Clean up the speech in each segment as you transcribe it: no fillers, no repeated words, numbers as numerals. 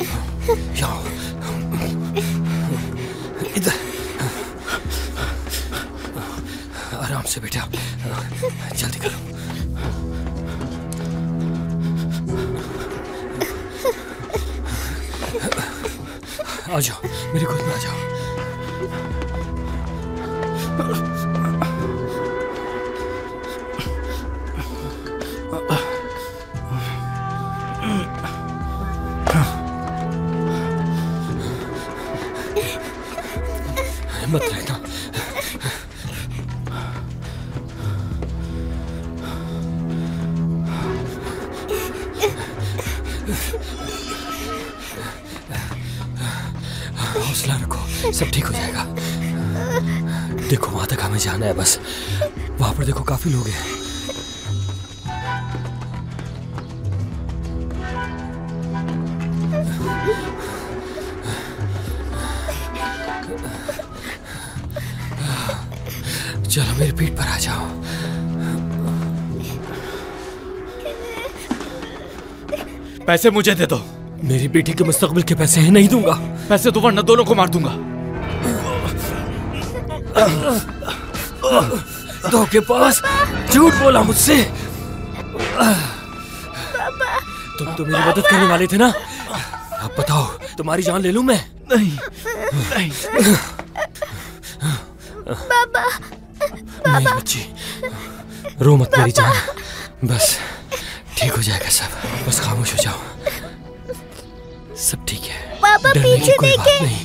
यहाँ इधर आराम से बेटा, जल्दी करो। आ जाओ, मेरी गोद में आ जाओ। मत रहना। हौसला रखो, सब ठीक हो जाएगा। देखो वहां तक हमें जाना है, बस वहां पर देखो काफी लोग हैं। चलो मेरी पीठ पर आ जाओ। पैसे मुझे दे दो। मेरी बेटी के मुस्तकबिल के पैसे हैं, नहीं दूंगा। पैसे दो वरना दोनों को मार दूंगा। धोखे पास झूठ बोला मुझसे। तुम तो मेरी मदद करने वाले थे ना। अब बताओ तुम्हारी जान ले लूं मैं? नहीं नहीं। बाबा नहीं बच्ची, रो मत मेरी जान, बस ठीक हो जाएगा सब। बस खामोश हो जाओ, सब ठीक है। पापा पीछे देखें।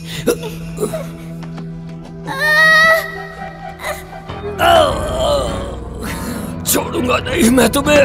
छोड़ूंगा नहीं मैं तुम्हें।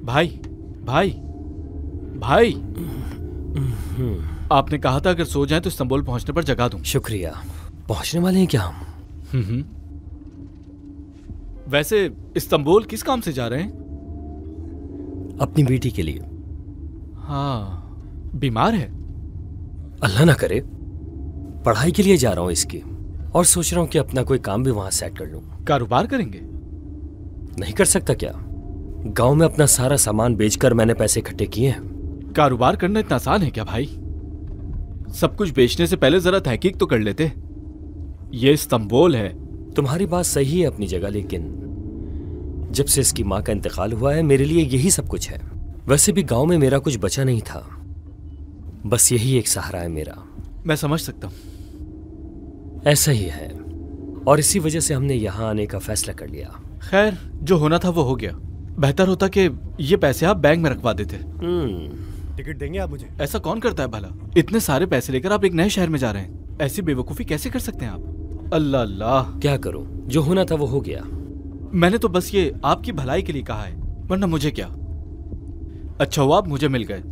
भाई भाई भाई, आपने कहा था अगर सो जाएं तो इस्तांबुल पहुंचने पर जगा दूं। शुक्रिया। पहुंचने वाले हैं क्या हम? वैसे इस्तांबुल किस काम से जा रहे हैं? अपनी बेटी के लिए। हाँ, बीमार है? अल्लाह ना करे। पढ़ाई के लिए जा रहा हूं इसकी, और सोच रहा हूं कि अपना कोई काम भी वहां सेट कर लूं। कारोबार करेंगे? नहीं कर सकता क्या? गांव में अपना सारा सामान बेचकर मैंने पैसे इकट्ठे किए हैं। कारोबार करना इतना आसान है क्या भाई? सब कुछ बेचने से पहले जरा तहकीक तो कर लेते। ये इस्तांबुल है। तुम्हारी बात सही है अपनी जगह, लेकिन जब से इसकी माँ का इंतकाल हुआ है मेरे लिए यही सब कुछ है। वैसे भी गांव में मेरा कुछ बचा नहीं था, बस यही एक सहारा है मेरा। मैं समझ सकता हूं। ऐसा ही है, और इसी वजह से हमने यहाँ आने का फैसला कर लिया। खैर, जो होना था वो हो गया। बेहतर होता कि ये पैसे आप बैंक में रखवा देते। टिकट देंगे आप मुझे? ऐसा कौन करता है भला? इतने सारे पैसे लेकर आप एक नए शहर में जा रहे हैं, ऐसी बेवकूफी कैसे कर सकते हैं आप? अल्लाह अल्लाह। क्या करूं, जो होना था वो हो गया। मैंने तो बस ये आपकी भलाई के लिए कहा है, वरना मुझे क्या। अच्छा हुआ आप मुझे मिल गए।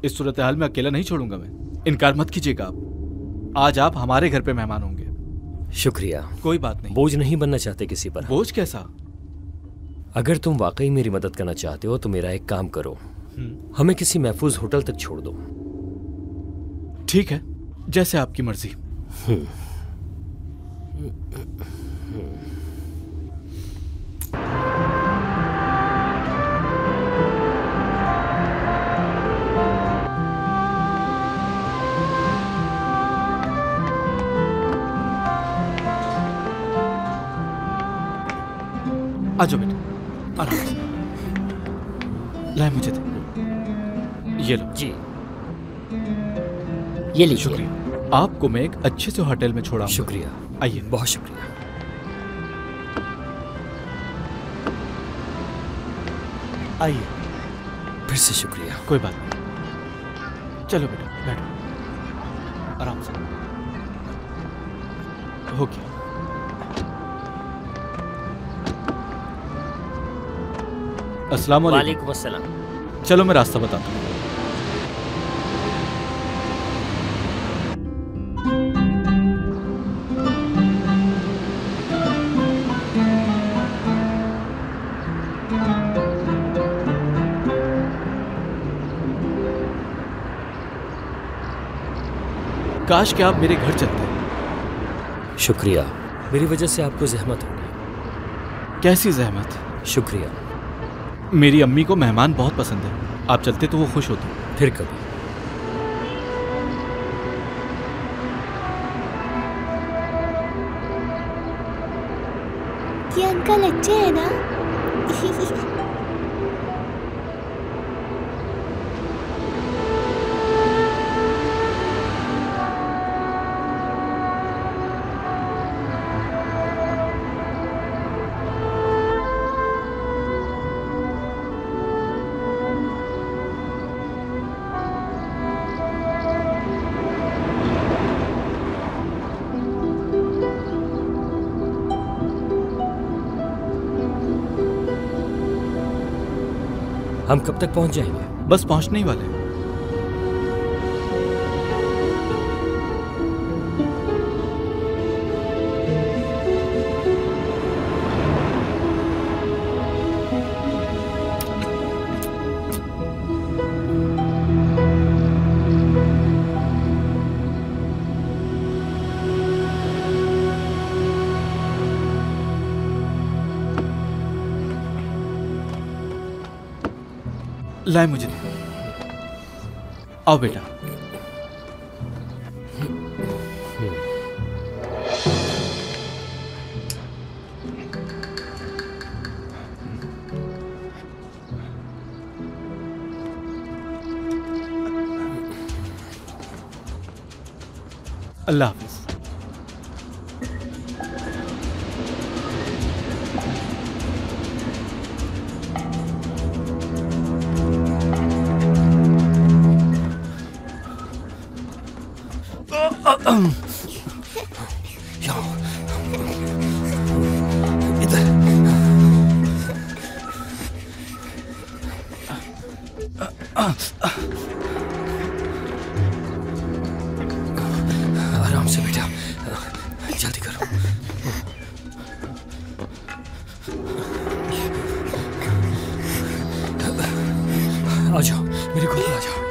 इस सूरत हाल में अकेला नहीं छोड़ूंगा मैं। इनकार मत कीजिएगा आप। आज आप हमारे घर पे मेहमान होंगे। शुक्रिया। कोई बात नहीं। बोझ नहीं बनना चाहते किसी पर। बोझ कैसा? अगर तुम वाकई मेरी मदद करना चाहते हो तो मेरा एक काम करो, हमें किसी महफूज होटल तक छोड़ दो। ठीक है, जैसे आपकी मर्जी। आ जाओ बेटा, आराम से। लाए मुझे दे। ये लो। जी, ये लीजिए। शुक्रिया। आपको मैं एक अच्छे से होटल में छोड़ा। शुक्रिया। आइए। बहुत शुक्रिया। आइए। फिर से शुक्रिया। कोई बात नहीं। चलो बेटा, बैठो आराम से। हो गया। अस्सलाम वालेकुम। वालेकुम अस्सलाम। चलो मैं रास्ता बताता हूँ। काश कि आप मेरे घर चलते। शुक्रिया। मेरी वजह से आपको जहमत होगी। कैसी जहमत? शुक्रिया। मेरी अम्मी को मेहमान बहुत पसंद है। आप चलते तो वो खुश होती। फिर कभी। ये अंकल अच्छे हैं ना? हम कब तक पहुंच जाएंगे? बस पहुंचने ही वाले हैं। लाए मुझे दे। आओ बेटा। अल्लाह हाफिज। आराम से बेटा, जल्दी करो। आ जाओ, मेरे गोद में आ जाओ।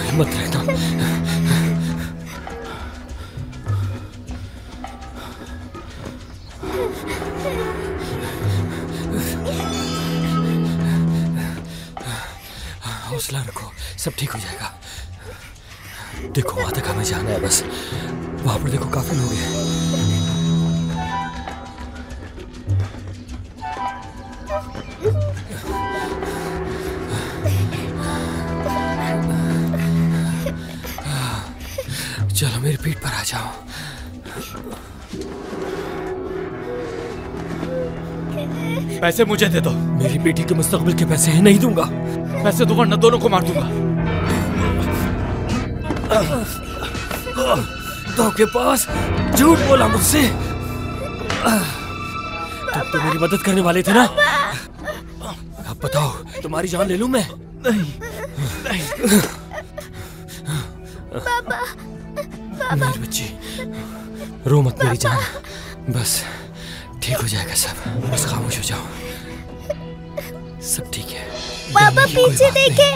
हिम्मत रहना। हौसला रखो, सब ठीक हो जाएगा। देखो वहां तक हमें जाना है, बस वहां पर देखो काफी लोग हैं। चलो मेरी पीठ पर आ जाओ। पैसे मुझे दे दो। मेरी बेटी के मुस्तकबिल के पैसे हैं, नहीं दूंगा। पैसे दो वरना दोनों को मार दूंगा। धोखे पास, झूठ बोला मुझसे। तुम तो मेरी मदद करने वाले थे ना? अब बताओ, तुम्हारी जान ले लूं मैं? पापा, मेरी बच्ची, रो मत मेरी जान, बस ठीक हो जाएगा सब, बस खामोश हो जाओ, सब ठीक है। पापा पीछे देखे।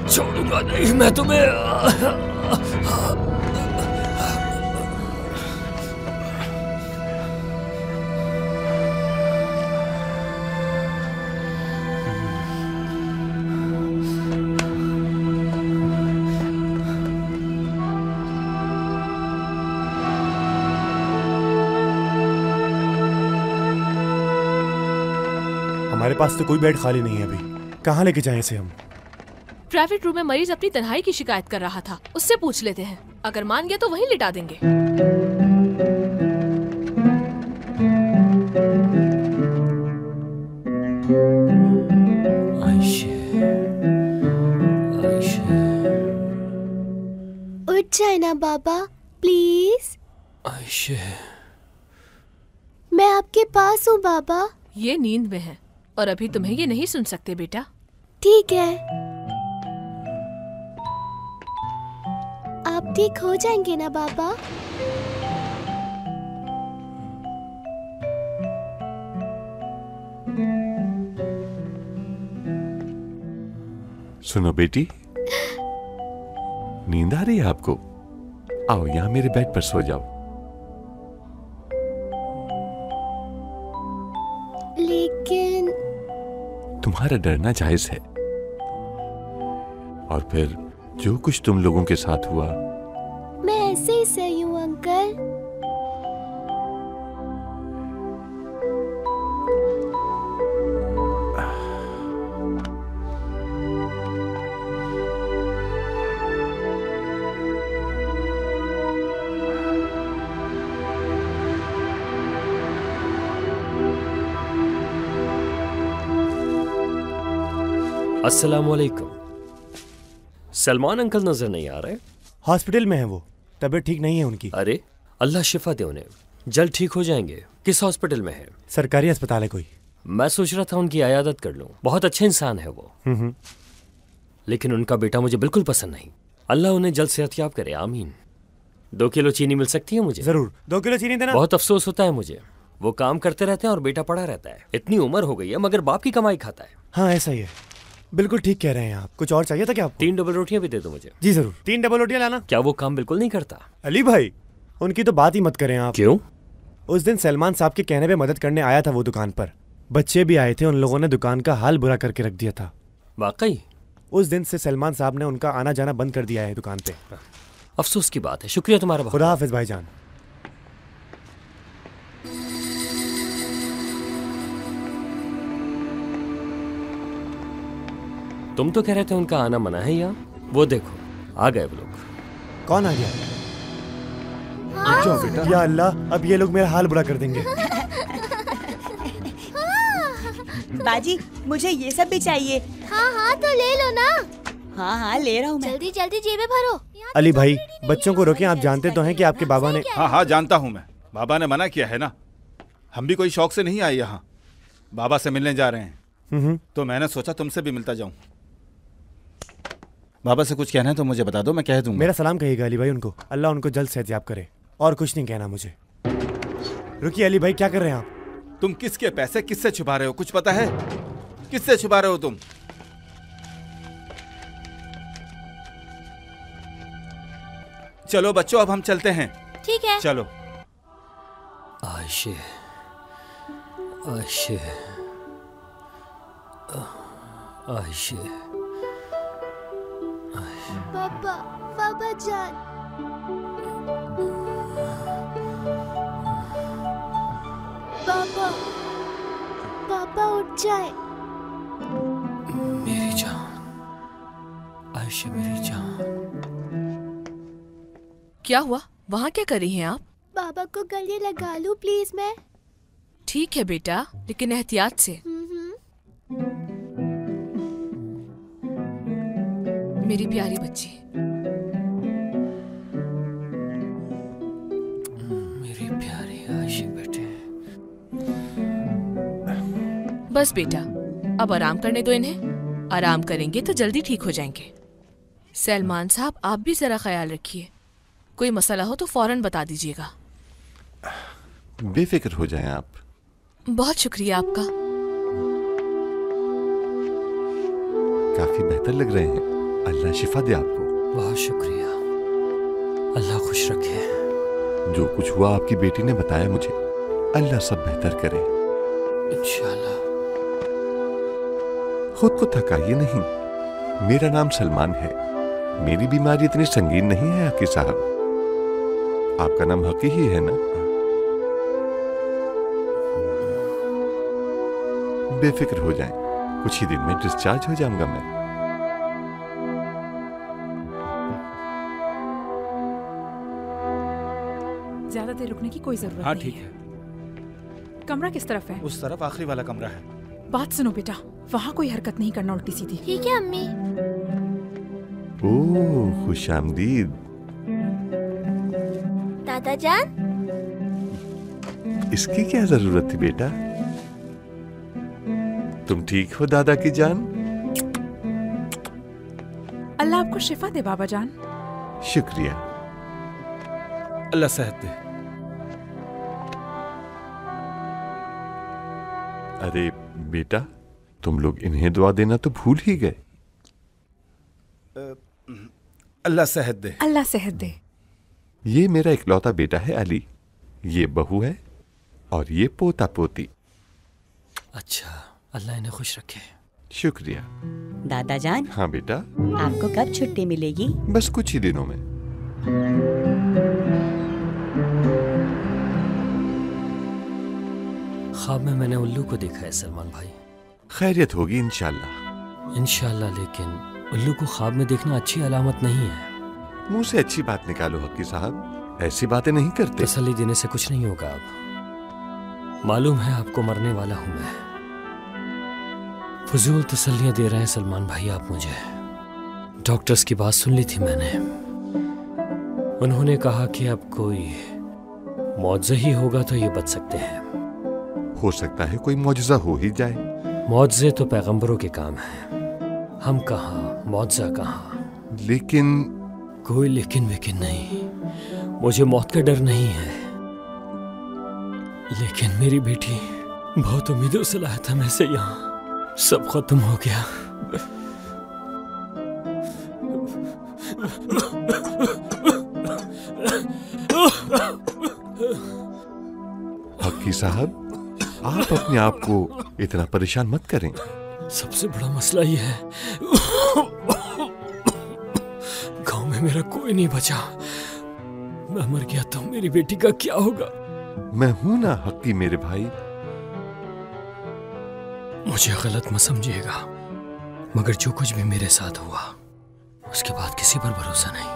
छोड़ूंगा नहीं मैं तुम्हें। हमारे पास तो कोई बेड खाली नहीं है अभी, कहाँ लेके जाएं इसे हम? प्राइवेट रूम में मरीज अपनी तन्हाई की शिकायत कर रहा था, उससे पूछ लेते हैं, अगर मान गया तो वहीं लिटा देंगे। उठ जाए ना बाबा प्लीज। आयशे, मैं आपके पास हूँ बाबा। ये नींद में है और अभी तुम्हें ये नहीं सुन सकते बेटा। ठीक है, आप ठीक हो जाएंगे ना बाबा? सुनो बेटी, नींद आ रही है आपको? आओ यहाँ मेरे बेड पर सो जाओ। लेकिन तुम्हारा डरना जायज है, और फिर जो कुछ तुम लोगों के साथ हुआ। मैं ऐसे ही सही हूँ अंकल। अस्सलामुअलैकुम। सलमान अंकल नजर नहीं आ रहे? हॉस्पिटल में है वो, तबीयत ठीक नहीं है उनकी। अरे अल्लाह शिफा दे उन्हें, जल्द ठीक हो जाएंगे। किस हॉस्पिटल में है? सरकारी अस्पताल है कोई। मैं सोच रहा था उनकी आयादत कर लूं, बहुत अच्छे इंसान है वो। लेकिन उनका बेटा मुझे बिल्कुल पसंद नहीं। अल्लाह उन्हें जल्द सेहतयाब करे, आमीन। 2 किलो चीनी मिल सकती है मुझे? जरूर, 2 किलो चीनी देना। बहुत अफसोस होता है मुझे, वो काम करते रहते हैं और बेटा पड़ा रहता है। इतनी उम्र हो गई है मगर बाप की कमाई खाता है। हाँ ऐसा ही है, बिल्कुल ठीक कह रहे हैं आप। कुछ और चाहिए था क्या आपको? 3 डबल रोटियां भी दे दो मुझे। जी जरूर, 3 डबल रोटियां लाना। क्या वो काम बिल्कुल नहीं करता? अली भाई, उनकी तो बात ही मत करें आप। क्यों? उस दिन सलमान साहब के कहने पे मदद करने आया था वो दुकान पर। बच्चे भी आए थे, उन लोगों ने दुकान का हाल बुरा करके रख दिया था। वाकई? उस दिन से सलमान साहब ने उनका आना जाना बंद कर दिया है दुकान पे। अफसोस की बात है। शुक्रिया तुम्हारा बहुत। खुदा हाफिज भाईजान। तुम तो कह रहे थे उनका आना मना है यहाँ, वो देखो आ गए वो लोग। कौन आ गया? जाओ बेटा। या अल्लाह, अब ये लोग मेरा हाल बुरा कर देंगे। बाजी, मुझे ये सब भी चाहिए। हाँ हाँ तो ले लो ना। हाँ हाँ ले रहा हूँ मैं। जल्दी जल्दी जेबें भरो। अली भाई, बच्चों को रोकें। आप जानते तो हैं कि आपके बाबा ने। हाँ हाँ जानता हूँ मैं, बाबा ने मना किया है ना। हम भी कोई शौक से नहीं आए यहाँ, बाबा से मिलने जा रहे हैं। तो मैंने सोचा तुमसे भी मिलता जाऊँ। बाबा से कुछ कहना है तो मुझे बता दो, मैं कह दूंगा। मेरा सलाम कहिएगा अली भाई उनको। अल्लाह उनको जल्द सेहतयाब करे। और कुछ नहीं कहना मुझे। रुकिए अली भाई, क्या कर रहे हैं आप? तुम किसके पैसे किससे छुपा रहे हो, कुछ पता है? किससे छुपा रहे हो तुम? चलो बच्चों, अब हम चलते हैं। ठीक है। चलो। Ayse, Ayse, Ayse. पापा, पापा जान। पापा, पापा उठ जाए। मेरी जान, आयशे मेरी जान। क्या हुआ? वहाँ क्या कर रही हैं आप? बाबा को गले लगा लूं प्लीज मैं? ठीक है बेटा, लेकिन एहतियात से। मेरी प्यारी बच्ची। मेरी प्यारी आयशे बेटे। बस बेटा, अब आराम करने दो इन्हें। आराम करेंगे तो जल्दी ठीक हो जाएंगे। सलमान साहब, आप भी जरा ख्याल रखिए, कोई मसला हो तो फौरन बता दीजिएगा। बेफिक्र हो जाएं आप। बहुत शुक्रिया आपका। काफी बेहतर लग रहे हैं, अल्लाह शिफा दे आपको। बहुत शुक्रिया, अल्लाह खुश रखे। जो कुछ हुआ आपकी बेटी ने बताया मुझे, अल्लाह सब बेहतर करे। इंशाल्लाह। खुद को थकाइए नहीं। मेरा नाम सलमान है। मेरी बीमारी इतनी संगीन नहीं है हकी साहब। आपका नाम हकी ही है ना? बेफिक्र हो जाएं, कुछ ही दिन में डिस्चार्ज हो जाऊंगा मैं। ज्यादा देर रुकने की कोई जरूरत हाँ नहीं ठीक है। है। कमरा किस तरफ है? उस तरफ आखिरी वाला कमरा है। बात सुनो बेटा, वहाँ कोई हरकत नहीं करना उल्टी सीधी। ठीक है अम्मी। ओह, खुशामदीद। दादा जान, इसकी क्या जरूरत थी बेटा? तुम ठीक हो दादा की जान? अल्लाह आपको शिफा दे बाबा जान। शुक्रिया। अल्लाह सेहत दे। अरे बेटा, तुम लोग इन्हें दुआ देना तो भूल ही गए। अल्लाह सेहत दे। अल्लाह सेहत दे। ये मेरा इकलौता बेटा है अली, ये बहू है और ये पोता पोती। अच्छा, अल्लाह इन्हें खुश रखे। शुक्रिया। दादा जान, हाँ बेटा, आपको कब छुट्टी मिलेगी? बस कुछ ही दिनों में। ख्वाब में मैंने उल्लू को देखा है सलमान भाई। खैरियत होगी इंशाल्लाह। इंशाल्लाह, लेकिन उल्लू को ख्वाब में देखना अच्छी अलामत नहीं है। मुंह से अच्छी बात निकालो हकी साहब, ऐसी बातें नहीं करते। तसल्ली देने से कुछ नहीं होगा। अब मालूम है आपको मरने वाला हूं मैं। फजूल तसल्लियां दे रहे हैं सलमान भाई आप मुझे। डॉक्टर्स की बात सुन ली थी मैंने। उन्होंने कहा कि अब कोई मौजज़ा ही होगा तो ये बच सकते हैं। हो सकता है कोई मौजज़ा हो ही जाए। मौजज़े तो पैगंबरों के काम हैं, हम कहाँ, मौजज़ा कहाँ। लेकिन कोई लेकिन वेकिन नहीं। मुझे मौत का डर नहीं है, लेकिन मेरी बेटी बहुत उम्मीदों से लाया था मैं से यहाँ, सब खत्म हो गया। हकी साहब, आप अपने आप को इतना परेशान मत करें। सबसे बड़ा मसला ये है, गांव में मेरा कोई नहीं बचा। मैं मर गया तो मेरी बेटी का क्या होगा? मैं हूं ना हकी मेरे भाई। मुझे गलत मत समझिएगा, मगर जो कुछ भी मेरे साथ हुआ उसके बाद किसी पर भरोसा नहीं।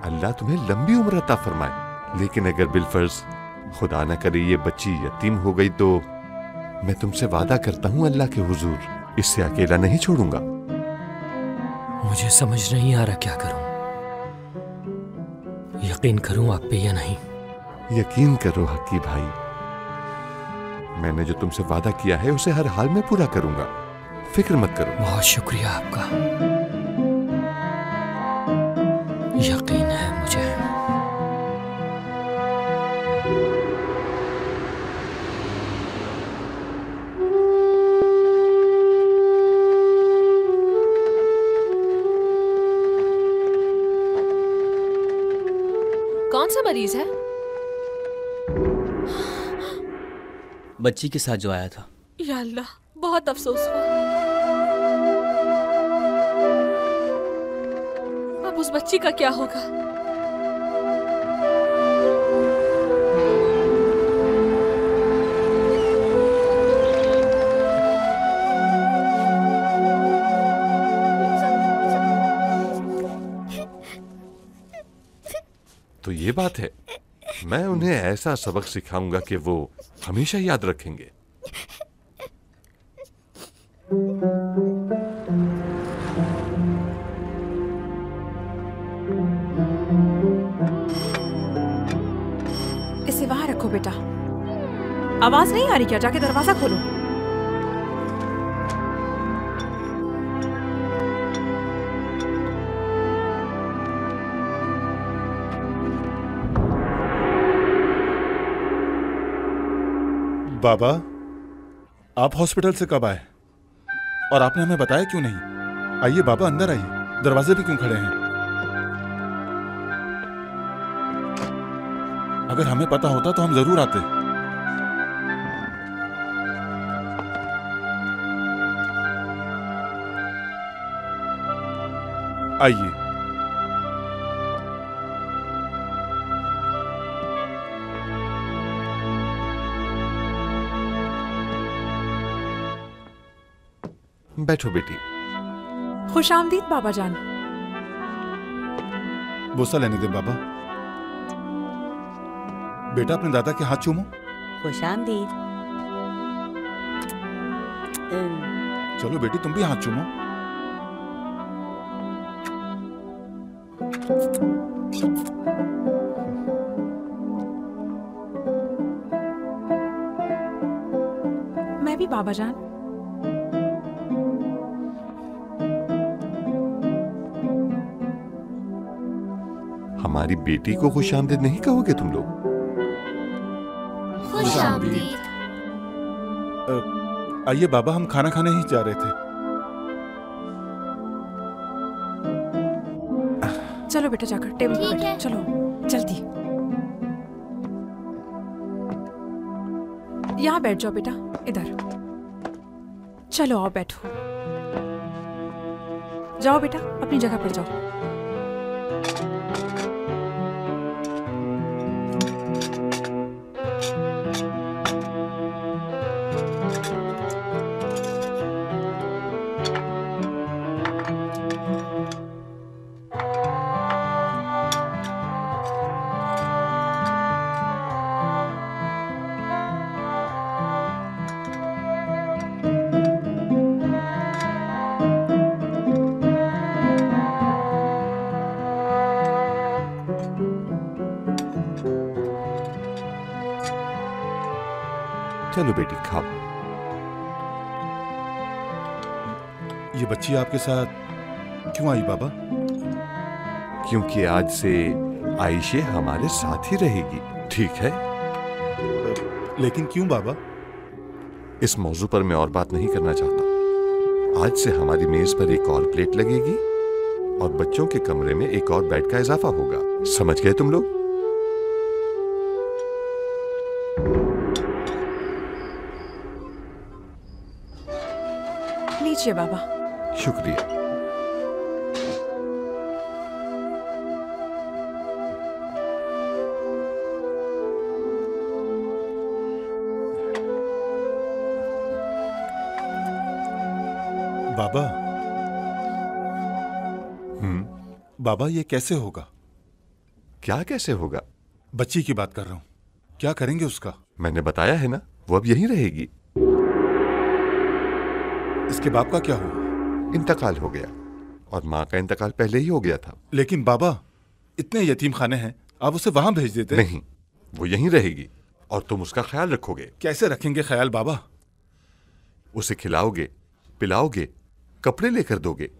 अल्लाह तुम्हें लंबी उम्र अता फरमाए। लेकिन अगर बिलफर्ज खुदा न करे ये बच्ची यतीम हो गई तो मैं तुमसे वादा करता हूँ अल्लाह के हुजूर, इससे अकेला नहीं छोड़ूंगा। मुझे समझ नहीं आ रहा क्या करूं। यकीन करूं आप पे या नहीं? यकीन करो हकी भाई, मैंने जो तुमसे वादा किया है उसे हर हाल में पूरा करूंगा, फिक्र मत करो। बहुत शुक्रिया आपका, यकीन है मुझे। कौन सा मरीज है? बच्ची के साथ जो आया था। या अल्लाह, बहुत अफसोस हुआ। अब उस बच्ची का क्या होगा? तो ये बात है, मैं उन्हें ऐसा सबक सिखाऊंगा कि वो हमेशा याद रखेंगे। इसे वहां रखो बेटा। आवाज नहीं आ रही क्या? जाके दरवाजा खोलो। बाबा, आप हॉस्पिटल से कब आए और आपने हमें बताया क्यों नहीं? आइए बाबा, अंदर आइए। दरवाजे पे क्यों खड़े हैं? अगर हमें पता होता तो हम जरूर आते। आइए। बैठो बेटी। खुश आमदीद बाबा जान। बोसा लेने दे बाबा। बेटा, अपने दादा के हाथ चूमो। खुशामदीद। चलो बेटी, तुम भी हाथ चूमो। मैं भी बाबा जान। हमारी बेटी को खुशामदीद नहीं कहोगे तुम लोग? खुशामदीद। आइए बाबा, हम खाना खाने ही जा रहे थे। चलो बेटा, जाकर टेबल पर ठीक बैठो। है। चलो जल्दी। यहाँ बैठ जाओ बेटा, इधर। चलो आओ बैठो। जाओ बेटा, अपनी जगह पर जाओ। चलो बेटी, खाओ। ये बच्ची आपके साथ क्यों आई बाबा? क्योंकि आज से आयशे हमारे साथ ही रहेगी, ठीक है? लेकिन क्यों बाबा? इस मौजू पर मैं और बात नहीं करना चाहता। आज से हमारी मेज पर एक और प्लेट लगेगी और बच्चों के कमरे में एक और बेड का इजाफा होगा। समझ गए तुम लोग? लीजिए बाबा। शुक्रिया। बाबा। बाबा, ये कैसे होगा? क्या कैसे होगा? बच्ची की बात कर रहा हूं। क्या करेंगे उसका? मैंने बताया है ना, वो अब यहीं रहेगी। इसके बाप का क्या हुआ? इंतकाल हो गया और माँ का इंतकाल पहले ही हो गया था। लेकिन बाबा, इतने यतीम खाने हैं, आप उसे वहां भेज देते। नहीं, वो यहीं रहेगी और तुम उसका ख्याल रखोगे। कैसे रखेंगे ख्याल बाबा? उसे खिलाओगे, पिलाओगे, कपड़े लेकर दोगे।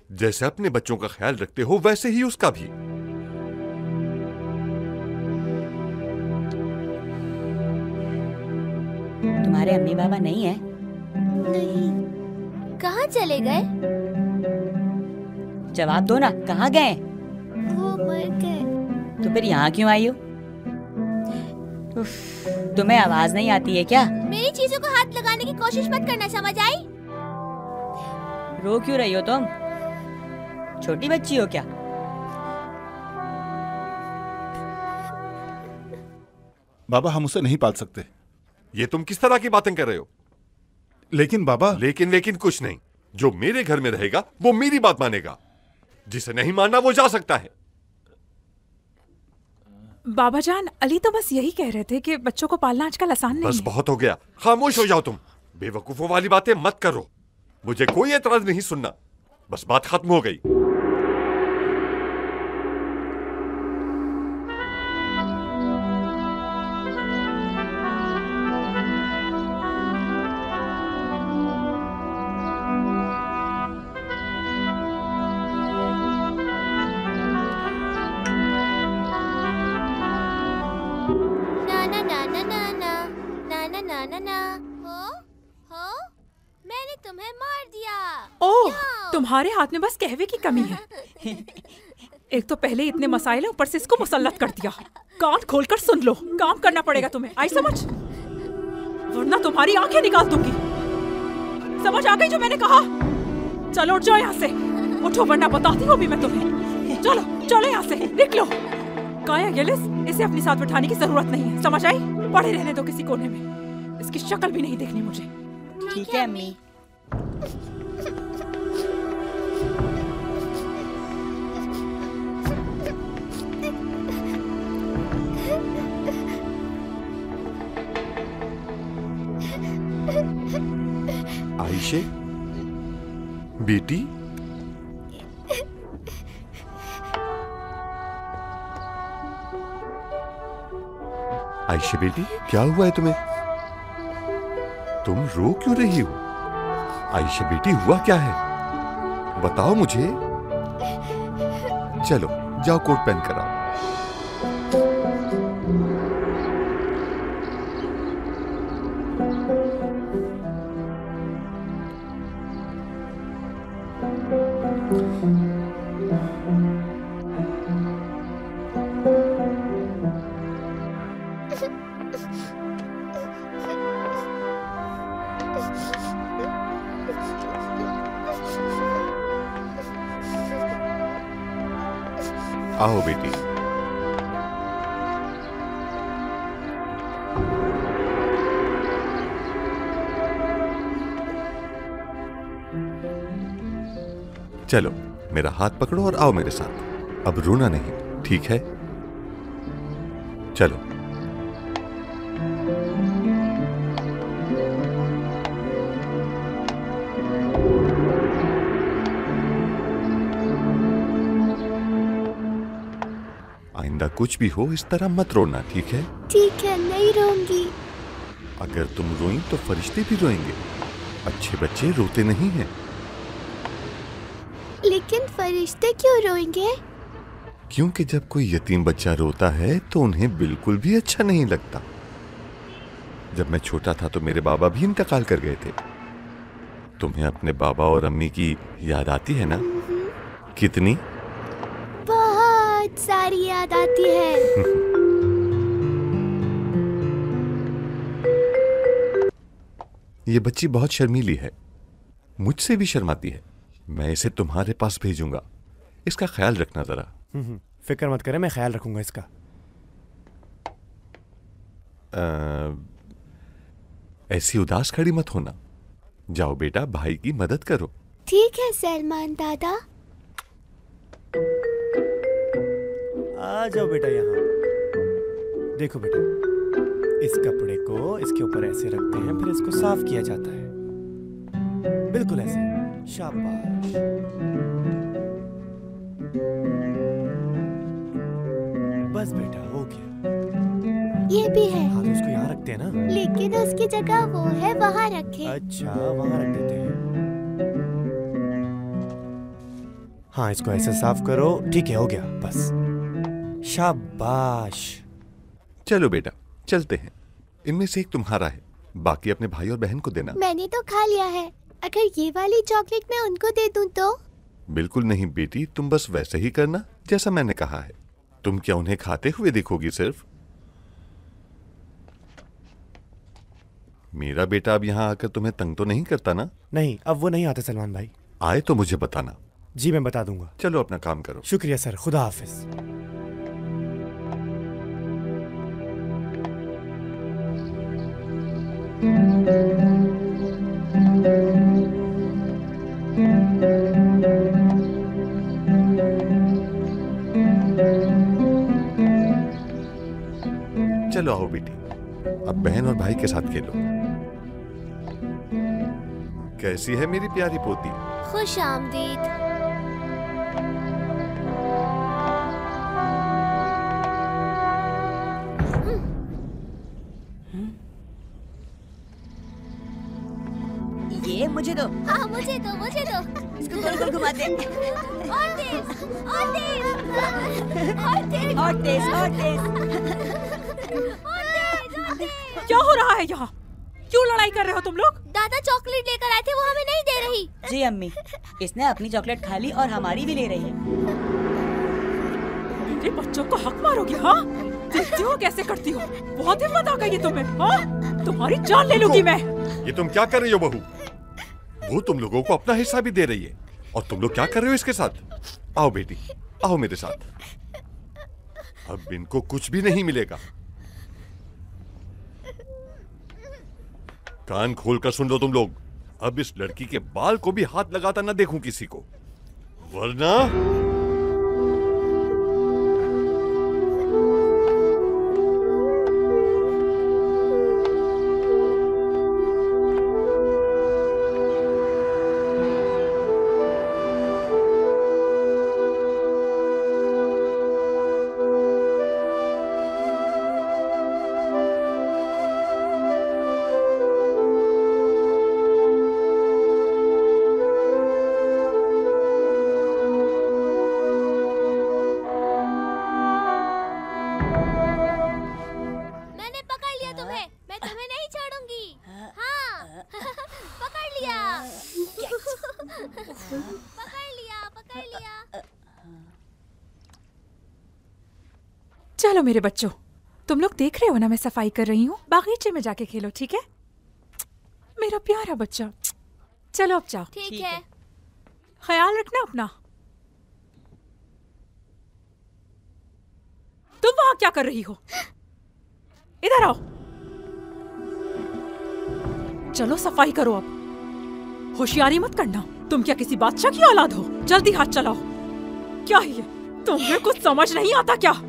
जैसे अपने बच्चों का ख्याल रखते हो वैसे ही उसका भी। तुम्हारे अम्मी बाबा नहीं है? नहीं। कहाँ चले गए? जवाब दो ना, कहाँ गए? वो मर गए। तो फिर यहाँ क्यों आई हो? तुम्हें आवाज नहीं आती है क्या? मेरी चीजों को हाथ लगाने की कोशिश मत करना, समझ आई? रो क्यों रही हो तुम? छोटी बच्ची हो क्या? बाबा, हम उसे नहीं पाल सकते। ये तुम किस तरह की बातें कर रहे हो? लेकिन बाबा। लेकिन कुछ नहीं। जो मेरे घर में रहेगा वो मेरी बात मानेगा। जिसे नहीं मानना वो जा सकता है। बाबा जान, अली तो बस यही कह रहे थे कि बच्चों को पालना आजकल आसान नहीं बस है। बहुत हो गया, खामोश हो जाओ तुम। बेवकूफों वाली बातें मत करो। मुझे कोई एतराज नहीं सुनना। बस बात खत्म हो गई। ना ना ना ना ना ना ना ना ना ना हो मैंने तुम्हें मार दिया। ओह, तुम्हारे हाथ में बस कहवे की कमी है। एक तो पहले इतने मसाइल है, ऊपर से इसको मुसल्लत कर दिया। कान खोलकर सुन लो, काम करना पड़ेगा तुम्हें, आई समझ? वरना तुम्हारी आंखें निकाल दूंगी। समझ आ गई जो मैंने कहा? चलो उठ जाओ यहाँ से, उठो वरना बताती हूँ भी मैं तुम्हें। चलो चलो यहाँ से, निकलो। काया गिलिस, इसे अपने साथ बिठाने की जरूरत नहीं है, समझ आई? पड़े रहने दो किसी कोने में, इसकी शक्ल भी नहीं देखनी मुझे। ठीक है अम्मी। आयशे, बेटी, आयशे बेटी, क्या हुआ है तुम्हें? तुम रो क्यों रही हो? आयशे बेटी, हुआ क्या है? बताओ मुझे। चलो जाओ, कोट पहन कर आओ। आओ बेटी। चलो मेरा हाथ पकड़ो और आओ मेरे साथ। अब रोना नहीं, ठीक है? चलो। आइंदा कुछ भी हो इस तरह मत रोना, ठीक है? ठीक है, नहीं रोऊंगी। अगर तुम रोई तो फरिश्ते भी रोएंगे। अच्छे बच्चे रोते नहीं हैं। लेकिन फरिश्ते क्यों रोएंगे? क्योंकि जब कोई यतीम बच्चा रोता है तो उन्हें बिल्कुल भी अच्छा नहीं लगता। जब मैं छोटा था तो मेरे बाबा भी इंतकाल कर गए थे। तुम्हें अपने बाबा और अम्मी की याद आती है ना? कितनी? बहुत सारी याद आती है। ये बच्ची बहुत शर्मीली है, मुझसे भी शर्माती है। मैं इसे तुम्हारे पास भेजूंगा, इसका ख्याल रखना जरा। फिक्र मत करें, मैं ख्याल रखूंगा इसका। ऐसी उदास खड़ी मत होना। जाओ बेटा, भाई की मदद करो। ठीक है सलमान दादा। आ जाओ बेटा यहाँ। देखो बेटा, इस कपड़े को इसके ऊपर ऐसे रखते हैं, फिर इसको साफ किया जाता है, बिल्कुल ऐसे। शाबाश। बस बेटा, हो गया। ये भी है। हाँ तो उसको यहाँ रखते हैं ना। लेकिन उसकी जगह वो है, वहाँ रखे। अच्छा, वहाँ रख देते हैं। हाँ, इसको ऐसे साफ करो। ठीक है, हो गया, बस। शाबाश। चलो बेटा, चलते हैं। इनमें से एक तुम्हारा है, बाकी अपने भाई और बहन को देना। मैंने तो खा लिया है। अगर ये वाली चॉकलेट मैं उनको दे दूं तो? बिल्कुल नहीं बेटी, तुम बस वैसे ही करना जैसा मैंने कहा है। तुम क्या उन्हें खाते हुए देखोगी सिर्फ? मेरा बेटा अब यहाँ आकर तुम्हें तंग तो नहीं करता ना? नहीं, अब वो नहीं आते सलमान भाई। आए तो मुझे बताना। जी मैं बता दूंगा। चलो अपना काम करो। शुक्रिया सर, खुदा हाफिज। चलो आओ बेटी, अब बहन और भाई के साथ खेलो। कैसी है मेरी प्यारी पोती? खुश आमदीद। ये मुझे दो। हाँ मुझे दो, मुझे दो। इसको गोल गोल घुमा दे। और तेज, और तेज, और तेज, और तेज, और तेज। क्या हो रहा है यहाँ? क्यों लड़ाई कर रहे हो तुम लोग? दादा चॉकलेट लेकर आए थे, वो हमें नहीं दे रही। जी अम्मी, इसने अपनी चॉकलेट खा ली और हमारी भी ले रही है। मेरे बच्चों को हक मारोगी? हाँ, देखती हो कैसे करती हो? बहुत हिम्मत आ गई है तुम्हें। हाँ, तुम्हारी जान ले लूंगी मैं। ये तुम क्या कर रही हो बहू? वो तुम लोगों को अपना हिस्सा भी दे रही है और तुम लोग क्या कर रहे हो इसके साथ? आओ बेटी, आओ मेरे साथ। अब इनको कुछ भी नहीं मिलेगा। कान खोल कर सुन लो तुम लोग। अब इस लड़की के बाल को भी हाथ लगाता ना देखूं किसी को, वरना चलो मेरे बच्चों, तुम लोग देख रहे हो ना मैं सफाई कर रही हूँ। बागीचे में जाके खेलो, ठीक है? मेरा प्यारा बच्चा, चलो अब जाओ। ठीक है। ख्याल रखना अपना। तुम वहां क्या कर रही हो? इधर आओ। चलो सफाई करो अब। होशियारी मत करना। तुम क्या किसी बादशाह की औलाद हो? जल्दी हाथ चलाओ। क्या है ये? तुम्हें कुछ समझ नहीं आता क्या?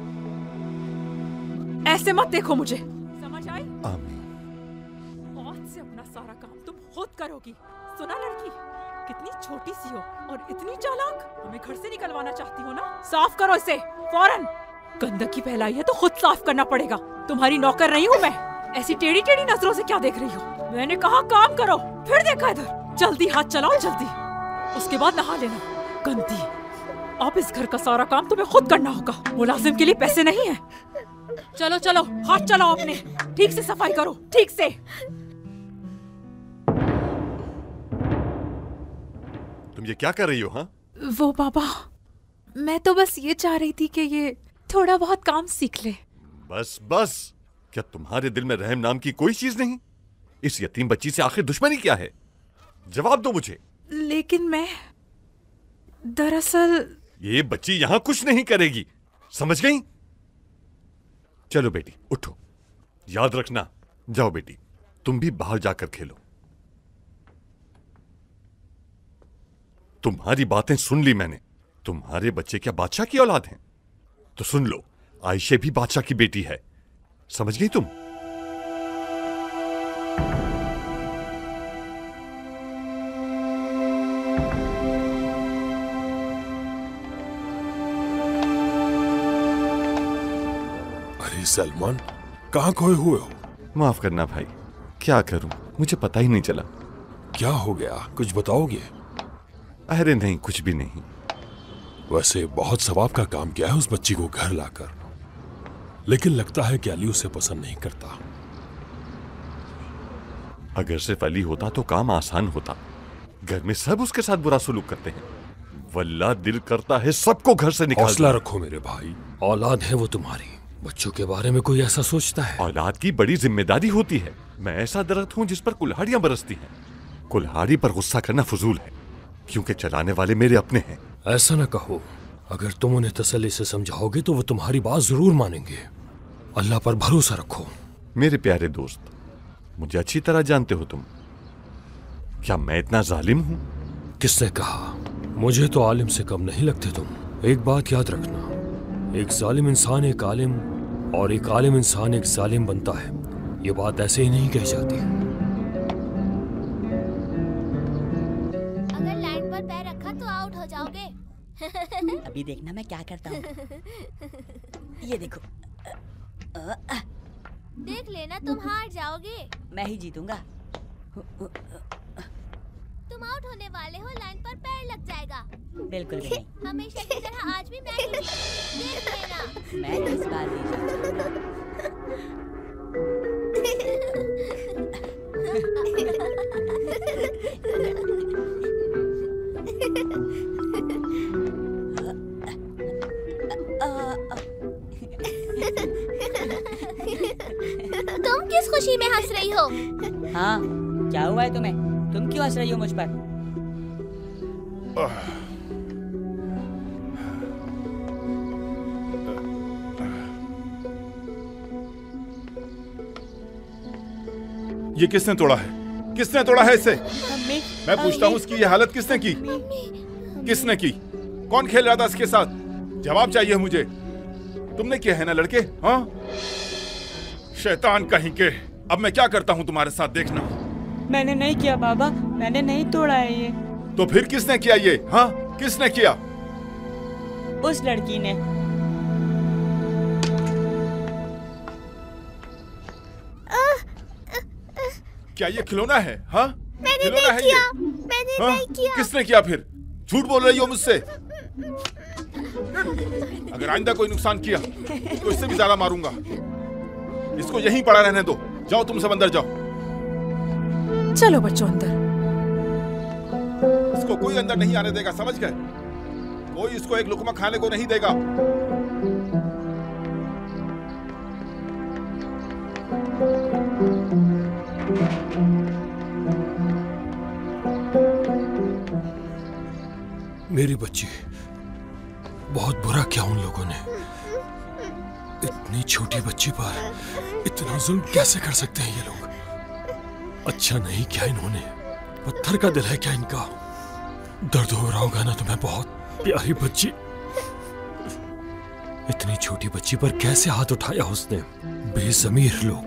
ऐसे मत देखो मुझे, समझ आई? आज से अपना सारा काम तुम खुद करोगी। सुना लड़की, कितनी छोटी सी हो और इतनी चालाक। हमें घर से निकलवाना चाहती हो ना? साफ करो इसे फौरन। गंदगी फैलाई है तो खुद साफ करना पड़ेगा। तुम्हारी नौकर नहीं हूँ मैं। ऐसी टेढ़ी टेढ़ी नजरों से क्या देख रही हो? मैंने कहा काम करो, फिर देखा इधर। जल्दी हाथ चलाओ, जल्दी। उसके बाद नहा लेना। गंदी, अब इस घर का सारा काम तुम्हें खुद करना होगा। मुलाजिम के लिए पैसे नहीं है। चलो चलो हाथ चलाओ अपने। ठीक से सफाई करो, ठीक से। तुम ये क्या कर रही हो? हाँ, वो बाबा, मैं तो बस ये चाह रही थी कि ये थोड़ा बहुत काम सीख ले। बस बस, क्या तुम्हारे दिल में रहम नाम की कोई चीज नहीं? इस यतीम बच्ची से आखिर दुश्मनी क्या है? जवाब दो मुझे। लेकिन मैं दरअसल ये बच्ची यहां कुछ नहीं करेगी, समझ गई? चलो बेटी उठो, याद रखना। जाओ बेटी, तुम भी बाहर जाकर खेलो। तुम्हारी बातें सुन ली मैंने। तुम्हारे बच्चे क्या बादशाह की औलाद हैं? तो सुन लो, आयशे भी बादशाह की बेटी है। समझ गई तुम? सलमान, कहाँ खोए हुए हो? माफ करना भाई, क्या करूं, मुझे पता ही नहीं चला। क्या हो गया, कुछ बताओगे? अरे नहीं, कुछ भी नहीं। वैसे बहुत सवाब का काम किया है उस बच्ची को घर लाकर, लेकिन लगता है कि अली उसे पसंद नहीं करता। अगर सिर्फ अली होता तो काम आसान होता। घर में सब उसके साथ बुरा सलूक करते हैं। वल्लाह दिल करता है सबको घर से निकाल। हौसला रखो मेरे भाई, औलाद है वो तुम्हारी। बच्चों के बारे में कोई ऐसा सोचता है? औलाद की बड़ी जिम्मेदारी होती है। मैं ऐसा दरख्त हूँ जिस पर कुल्हाड़ियां बरसती हैं। कुल्हाड़ी पर गुस्सा करना फजूल है, क्योंकि चलाने वाले मेरे अपने हैं। ऐसा ना कहो। अगर तुम उन्हें तसल्ली से समझाओगे तो वो तुम्हारी बात जरूर मानेंगे। अल्लाह पर भरोसा रखो। मेरे प्यारे दोस्त, मुझे अच्छी तरह जानते हो तुम। क्या मैं इतना जालिम हूँ? किसने कहा? मुझे तो आलिम से कम नहीं लगते तुम। एक बात याद रखना, एक जालिम इंसान एक आलिम और एक आलिम इंसान एक जालिम बनता है। ये बात ऐसे ही नहीं कही जाती। अगर लाइन पर पैर रखा तो आउट हो जाओगे। अभी देखना मैं क्या करता हूँ। ये देखो। देख लेना, तुम हार जाओगे। मैं ही जीतूंगा। तुम आउट होने वाले हो, लाइन पर पैर लग जाएगा। बिल्कुल भी नहीं। हमेशा की तरह आज भी मैं ही देख लेना। मैं इस बार नहीं जीतूंगा। तुम किस खुशी में हंस रही हो? हाँ, क्या हुआ है तुम्हें? तुम क्यों हंस रही हो मुझ पर? ये किसने तोड़ा है? किसने तोड़ा है इसे? मम्मी, मैं पूछता हूँ, उसकी ये हालत किसने की? किसने की? कौन खेल रहा था इसके साथ? जवाब चाहिए मुझे। तुमने किया है ना लड़के? हाँ, शैतान कहीं के। अब मैं क्या करता हूँ तुम्हारे साथ, देखना। मैंने नहीं किया बाबा, मैंने नहीं तोड़ा है ये। तो फिर किसने किया ये? हाँ, किसने किया? उस लड़की ने। क्या ये खिलौना है? हाँ, मैंने खिलौना नहीं है किया, ये? मैंने हाँ? नहीं किया। किसने किया फिर? झूठ बोल रही हो मुझसे। अगर आइंदा कोई नुकसान किया तो इससे भी ज्यादा मारूंगा। इसको यहीं पड़ा रहने दो। जाओ, तुम सब अंदर जाओ। चलो बच्चों अंदर। इसको कोई अंदर नहीं आने देगा, समझ गए? कोई इसको एक लुकमा खाने को नहीं देगा। मेरी बच्ची, बहुत बुरा किया उन लोगों ने। इतनी छोटी बच्ची पर इतना जुल्म कैसे कर सकते हैं ये लोग? अच्छा नहीं किया इन्होंने। पत्थर का दिल है क्या इनका? दर्द हो रहा होगा ना तुम्हें बहुत, प्यारी बच्ची। इतनी छोटी बच्ची पर कैसे हाथ उठाया उसने? बेज़मीर लोग।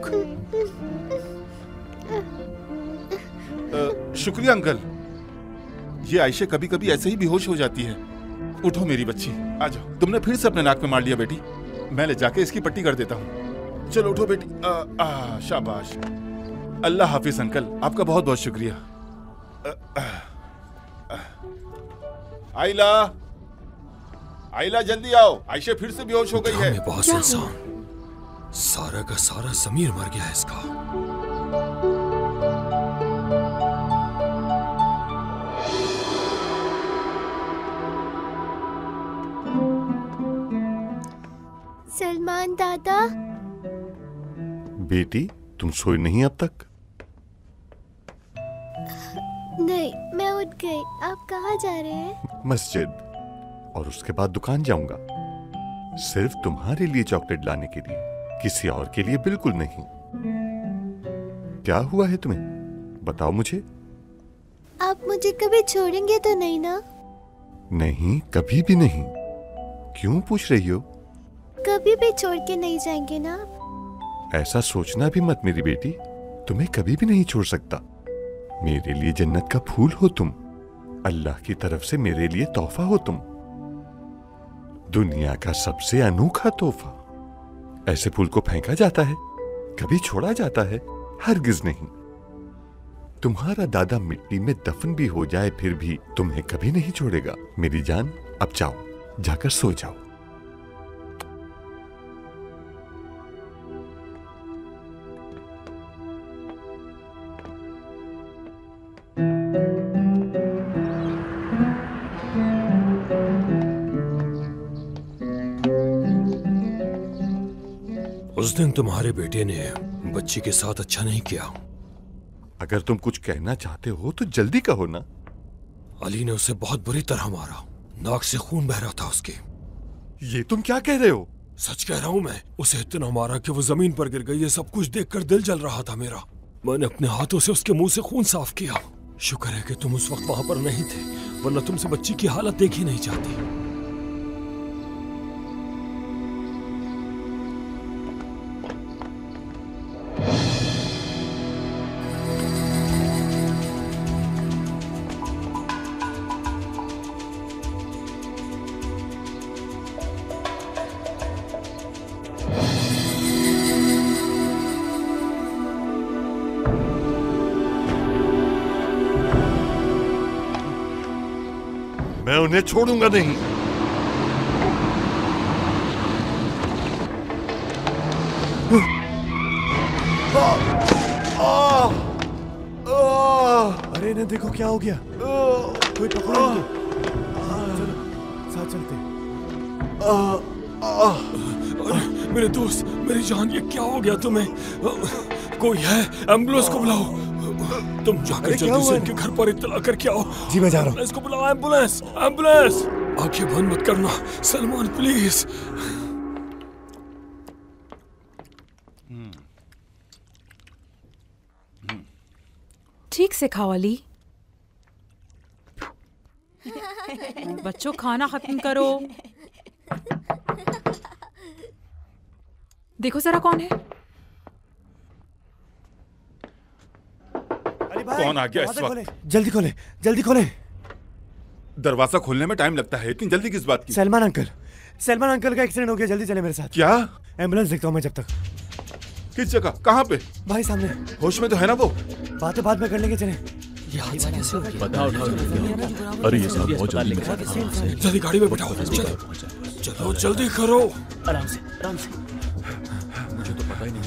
शुक्रिया अंकल। ये आयशे कभी कभी ऐसे ही बेहोश हो जाती है। उठो मेरी बच्ची, आ जाओ। तुमने फिर से अपने नाक में मार लिया बेटी। मैं ले जाके इसकी पट्टी कर देता हूँ। चलो उठो बेटी। शाबाश। अल्लाह हाफिज अंकल, आपका बहुत बहुत शुक्रिया। आइला, आइला जल्दी आओ, आयशे फिर से बेहोश हो गई है। बहुत इंसान, सारा का सारा ज़मीर मर गया है इसका। सलमान दादा। बेटी, तुम सोई नहीं अब तक? नहीं, मैं उठ गई। आप कहाँ जा रहे हैं? मस्जिद, और उसके बाद दुकान जाऊंगा। सिर्फ तुम्हारे लिए चॉकलेट लाने के लिए, किसी और के लिए बिल्कुल नहीं। क्या हुआ है तुम्हें? बताओ मुझे। आप मुझे कभी छोड़ेंगे तो नहीं ना? नहीं, कभी भी नहीं। क्यों पूछ रही हो? कभी भी छोड़ के नहीं जाएंगे ना? ऐसा सोचना भी मत मेरी बेटी। तुम्हें कभी भी नहीं छोड़ सकता। मेरे लिए जन्नत का फूल हो तुम। अल्लाह की तरफ से मेरे लिए तोहफा हो तुम। दुनिया का सबसे अनोखा तोहफा। ऐसे फूल को फेंका जाता है, कभी छोड़ा जाता है? हरगिज नहीं। तुम्हारा दादा मिट्टी में दफन भी हो जाए फिर भी तुम्हें कभी नहीं छोड़ेगा। मेरी जान, अब जाओ, जाकर सो जाओ। उस दिन तुम्हारे बेटे ने बच्ची के साथ अच्छा नहीं किया। अगर तुम कुछ कहना चाहते हो तो जल्दी कहो ना। अली ने उसे बहुत बुरी तरह मारा, नाक से खून बह रहा था उसके। ये तुम क्या कह रहे हो? सच कह रहा हूँ मैं। उसे इतना मारा कि वो जमीन पर गिर गई। ये सब कुछ देखकर दिल जल रहा था मेरा। मैंने अपने हाथों से उसके मुंह से खून साफ किया। शुक्र है कि तुम उस वक्त वहां पर नहीं थे, वरना तुमसे बच्ची की हालत देखी नहीं जाती। मैं उन्हें छोड़ूंगा नहीं। अरे ना देखो क्या हो गया, कोई पकड़ो इनको। चलो साथ चलते हैं। अरे मेरे दोस्त, मेरी जान, ये क्या हो गया तुम्हें? कोई है? एम्बुलेंस को बुलाओ। तुम जाकर जल्दी से इनके घर पर इत्तला करके आओ। जी मैं जा रहा हूँ। एम्बुलेंस को बुलाओ, एम्बुलेंस, एम्बुलेंस। आंखें बंद मत करना सलमान, प्लीज। ठीक से खाओ अली। बच्चों खाना खत्म करो। देखो जरा कौन है। कौन आ गया इस वक्त? जल्दी खोले, जल्दी खोले। दरवाजा खोलने में टाइम लगता है, इतनी जल्दी किस बात की? सलमान अंकल, सलमान अंकल का एक्सीडेंट हो गया, जल्दी चले मेरे साथ। क्या? एम्बुलेंस देखता हूँ मैं जब तक। किस जगह, कहाँ पे? भाई सामने। होश में तो है ना वो? बातें बाद में कर लेंगे, चले। ये हादसा कैसे हो गया? बताओ। अरे ये सब बहुत जल्दी। जल्दी गाड़ी में बैठाओ, चलो जल्दी करो। आराम से, आराम से। मुझे तो पता ही नहीं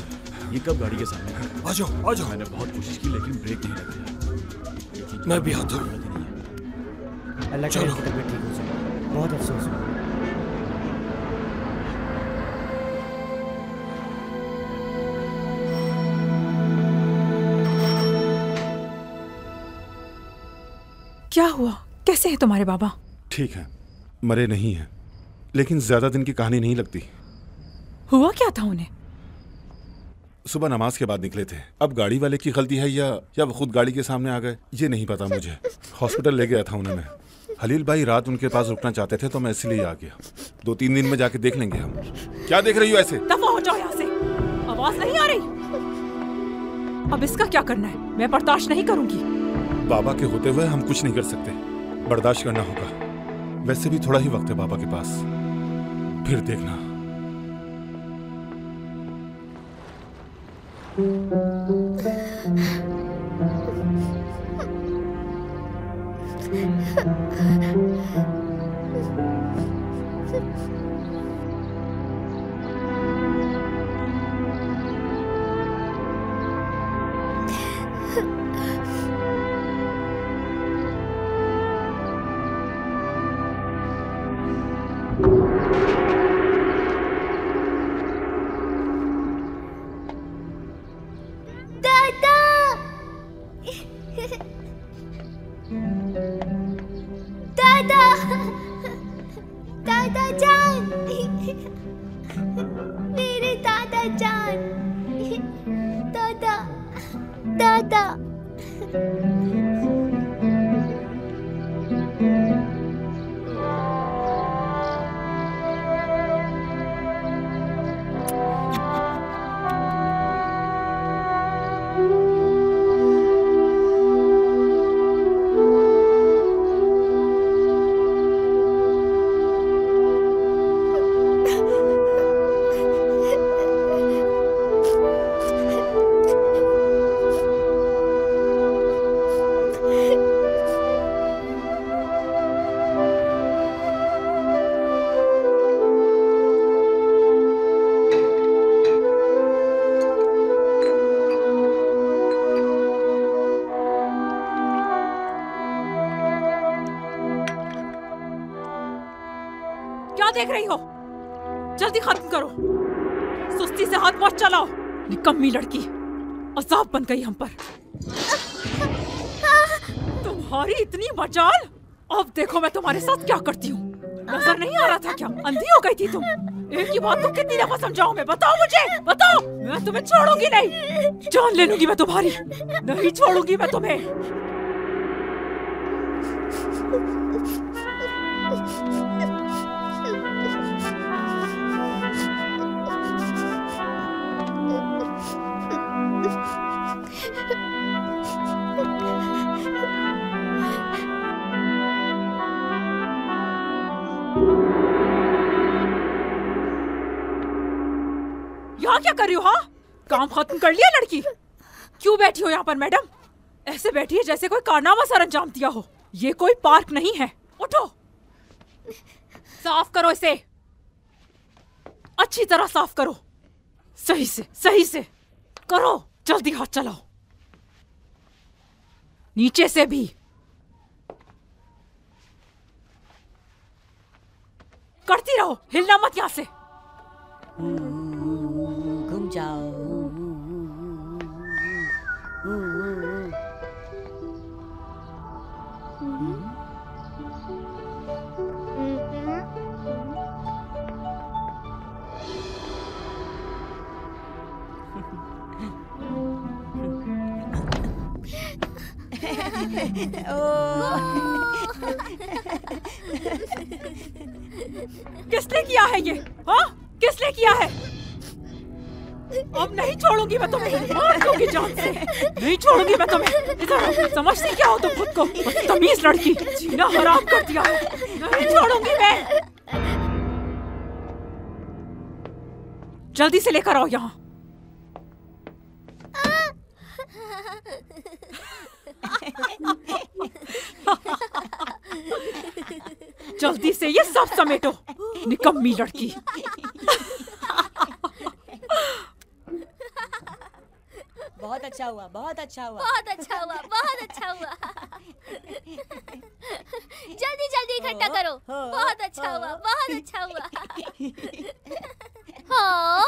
ये कब गाड़ी के सामने है। आ जाओ, आ जाओ। मैंने बहुत कोशिश की लेकिन ब्रेक नहीं लग रहा। मैं भी आता हूँ। अल्लाह करे इसकी तबीयत ठीक हो जाए। बहुत अफसोस हुआ। क्या हुआ? कैसे हैं तुम्हारे बाबा? ठीक है, मरे नहीं हैं, लेकिन ज्यादा दिन की कहानी नहीं लगती। हुआ क्या था उन्हें? सुबह नमाज के बाद निकले थे। अब गाड़ी वाले की गलती है या वो खुद गाड़ी के सामने आ गए, ये नहीं पता मुझे। हॉस्पिटल ले गया था उन्हें मैं। हलील भाई रात उनके पास रुकना चाहते थे तो मैं इसलिए आ गया। 2-3 दिन में जाके देख लेंगे हम। क्या देख रही हो ऐसे? दफा हो जाओ यहाँ से, आवाज नहीं आ रही। अब इसका क्या करना है? मैं बर्दाश्त नहीं करूंगी। बाबा के होते हुए हम कुछ नहीं कर सकते, बर्दाश्त करना होगा। वैसे भी थोड़ा ही वक्त है बाबा के पास, फिर देखना। दादा जान, मेरे दादा जान, दादा, दादा। देख रही हो? जल्दी खत्म करो। सुस्ती से हाथ मत चलाओ। निकम्मी लड़की, अजाब बन गई हम पर। तुम्हारी इतनी मजाल। अब देखो मैं तुम्हारे साथ क्या करती हूँ। नजर नहीं आ रहा था क्या? अंधी हो गई थी तुम? एक ही बात को कितनी दफा समझाऊं मैं? बताओ मुझे, बताओ। मैं तुम्हें छोड़ूंगी नहीं। जान ले लूंगी मैं तुम्हारी, नहीं छोड़ूंगी मैं तुम्हें। यहाँ क्या कर रही हो? हाँ, काम खत्म कर लिया लड़की? क्यों बैठी हो यहाँ पर मैडम? ऐसे बैठी है जैसे कोई कारनामा सर अंजाम दिया हो। ये कोई पार्क नहीं है। उठो, साफ करो इसे, अच्छी तरह साफ करो। सही से करो, जल्दी हाथ चलाओ। नीचे से भी। करती रहो, हिलना मत यहाँ से। घूम जाओ। किसने किया है ये? हाँ, किसने किया है? अब नहीं छोड़ूंगी मैं तुम्हें, मार दूंगी जान से। नहीं छोड़ूंगी मैं तुम्हें। इधर समझती क्या हो तुम खुद को? बदतमीज लड़की, जीना हराम कर दिया है। नहीं छोड़ूंगी मैं। जल्दी से लेकर आओ यहाँ। जल्दी से ये सब समेटो, निकम्मी लड़की। बहुत अच्छा हुआ, बहुत अच्छा हुआ, बहुत अच्छा हुआ, बहुत अच्छा हुआ। जल्दी जल्दी इकट्ठा करो। बहुत अच्छा हुआ, बहुत अच्छा हुआ। हाँ।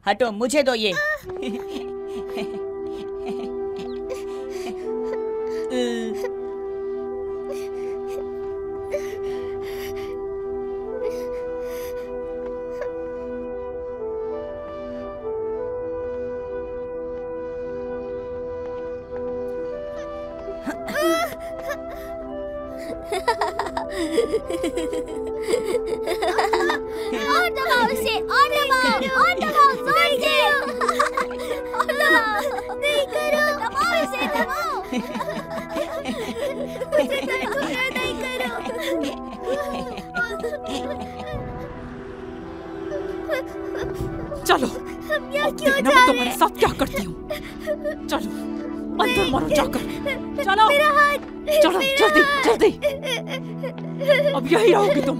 हटो, मुझे दो ये। और दबाओ इसे, और दबाओ, और दबाओ, जोर से। और दबाओ, नहीं करो, दबाओ इसे, दबाओ। मुझे दर्द हो रहा है, नहीं करो। चलो, अब यहाँ क्यों देखना जा मैं रहे तुम्हारे साथ क्या करती हूँ। चलो, अंदर मारो जाकर। चलो, मेरा हाथ, चलो, मेरा जल्दी, हाथ। जल्दी। अब यही रहोगी तुम।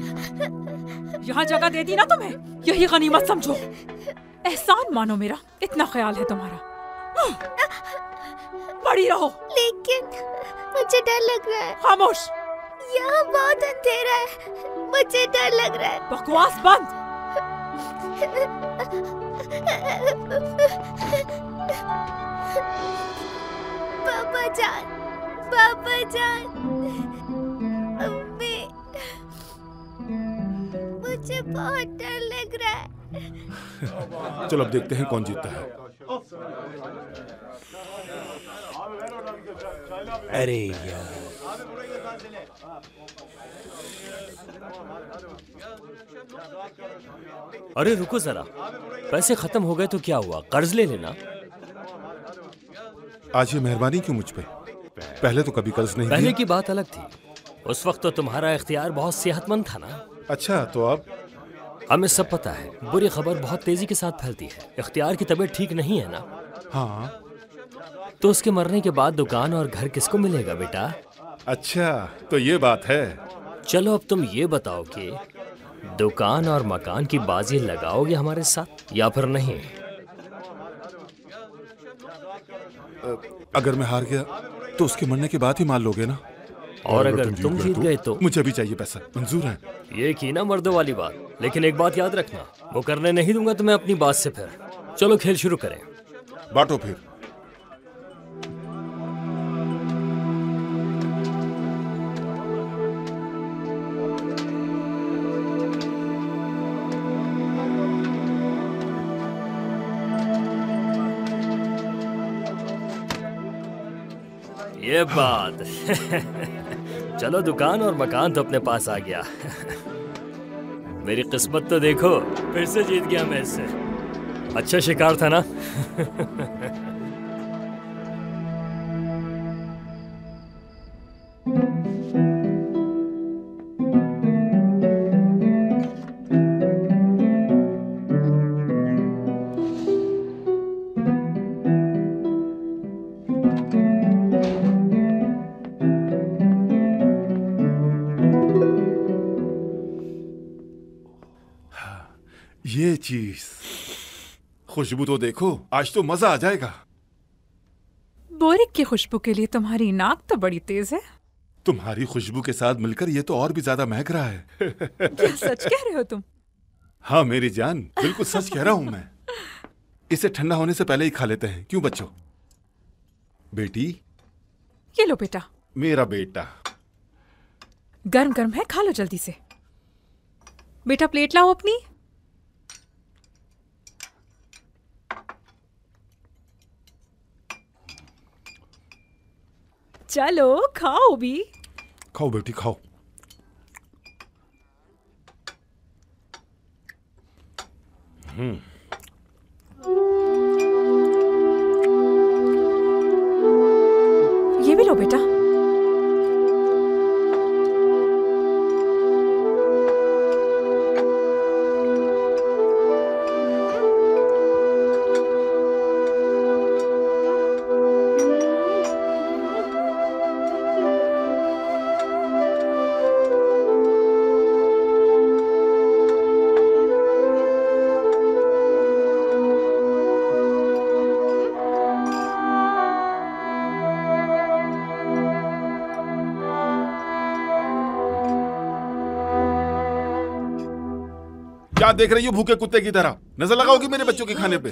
यहाँ जगह दे दी ना तुम्हें, यही गनीमत समझो। एहसान मानो मेरा, इतना ख्याल है तुम्हारा। पड़ी रहो। लेकिन मुझे डर लग रहा है। खामोश। यहाँ बहुत अंधेरा है, मुझे डर लग रहा है। बकवास बंद। पापा जान, पापा जान, अम्मी, मुझे बहुत डर लग रहा है। चलो अब देखते हैं कौन जीतता है। अरे यार, अरे रुको जरा, पैसे खत्म हो गए तो क्या हुआ? कर्ज ले लेना। आज ये मेहरबानी क्यों मुझ पे? पहले तो कभी कर्ज नहीं पहले दिया। की बात अलग थी, उस वक्त तो तुम्हारा इख्तियार बहुत सेहतमंद था ना। अच्छा, तो अब हमें सब पता है, बुरी खबर बहुत तेजी के साथ फैलती है। इख्तियार की तबीयत ठीक नहीं है ना? हाँ। तो उसके मरने के बाद दुकान और घर किसको मिलेगा बेटा? अच्छा, तो ये बात है। चलो अब तुम ये बताओ कि दुकान और मकान की बाजी लगाओगे हमारे साथ या फिर नहीं? अगर मैं हार गया तो उसके मरने के बाद ही मान लोगे ना? और अगर तुम जीत गए तो? मुझे भी चाहिए पैसा, मंजूर है। ये की ना मर्दों वाली बात, लेकिन एक बात याद रखना, वो करने नहीं दूंगा तो मैं अपनी बात से फिर। चलो खेल शुरू करें। बांटो फिर। ये बात। चलो, दुकान और मकान तो अपने पास आ गया। मेरी किस्मत तो देखो, फिर से जीत गया मैं इससे। अच्छा शिकार था ना? चीज। खुशबू तो देखो, आज तो मजा आ जाएगा। बोरिक की खुशबू के लिए तुम्हारी नाक तो बड़ी तेज है। तुम्हारी खुशबू के साथ मिलकर ये तो और भी ज्यादा महक रहा है। क्या सच कह रहे हो तुम? हाँ मेरी जान, बिल्कुल सच कह रहा हूं मैं। इसे ठंडा होने से पहले ही खा लेते हैं, क्यों बच्चों? बेटी, ये लो बेटा। मेरा बेटा। गर्म गर्म है, खा लो जल्दी से। बेटा प्लेट लाओ अपनी। चलो खाओ भी। खाओ बेटी खाओ। ये भी लो बेटा। क्या देख रही हो भूखे कुत्ते की तरह? नजर लगाओगी मेरे बच्चों के खाने पे?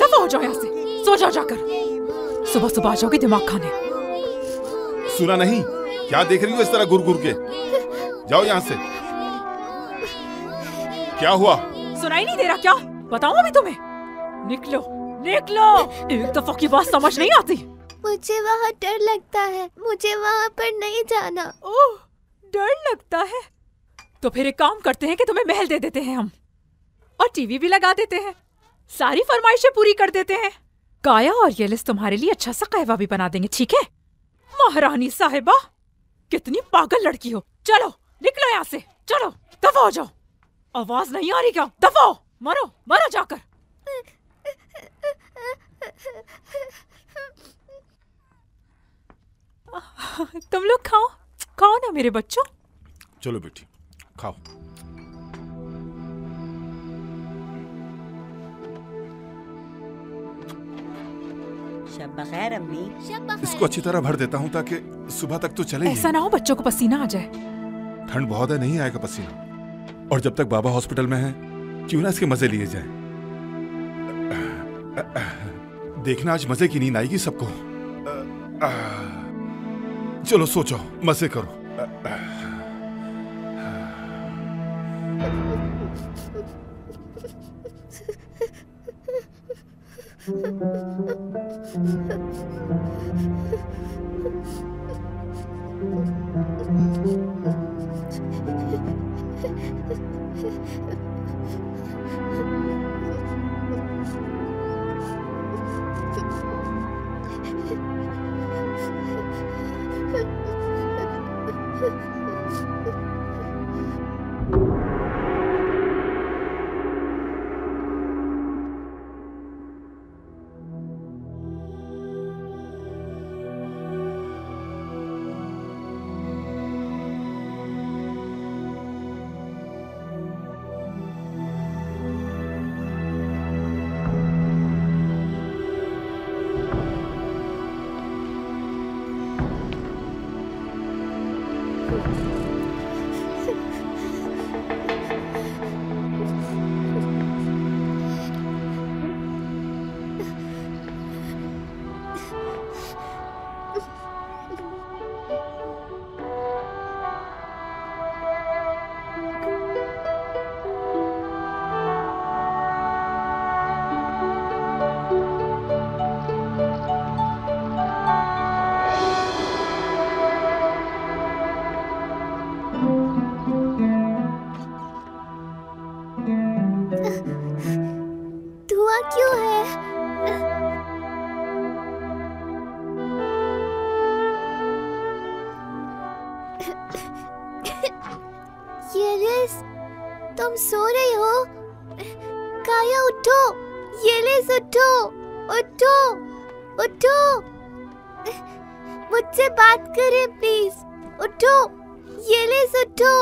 दफा हो जाओ यहाँ से, सो जाओ जाकर। सुबह सुबह आ जाओगे दिमाग खाने। सुना नहीं? क्या देख रही हो इस तरह घुर घुर के? जाओ यहाँ से। क्या हुआ? सुनाई नहीं दे रहा क्या? बताऊं अभी तुम्हें? निकलो निकलो। एक दफा की बात समझ नहीं आती। मुझे वहाँ डर लगता है, मुझे वहाँ पर नहीं जाना। ओह, डर लगता है? तो फिर एक काम करते हैं कि तुम्हें महल दे देते हैं हम, और टीवी भी लगा देते हैं, सारी फरमाइशें पूरी कर देते हैं। काया और येलिस तुम्हारे लिए अच्छा सा कहवा भी बना देंगे, ठीक है? महारानी साहिबा, कितनी पागल लड़की हो। चलो निकलो यहाँ से, चलो दफा हो जाओ। आवाज नहीं आ रही क्या? दफा हो, मरो मरो जाकर। तुम लोग खाओ खाओ ना मेरे बच्चों। चलो बेटी खाओ। शब बखैर अम्मी। इसको अच्छी तरह भर देता हूँ ताकि सुबह तक तो चले। ऐसा ना हो बच्चों को पसीना आ जाए। ठंड बहुत है, नहीं आएगा पसीना। और जब तक बाबा हॉस्पिटल में है, क्यों ना इसके मजे लिए जाए। देखना आज मजे की नींद आएगी सबको। चलो सो जाओ, मजे करो। क्यों है? येलिस, तुम सो रही हो? काया उठो, येलिस उठो, उठो, उठो। मुझसे बात करें प्लीज। उठो, येलिस उठो।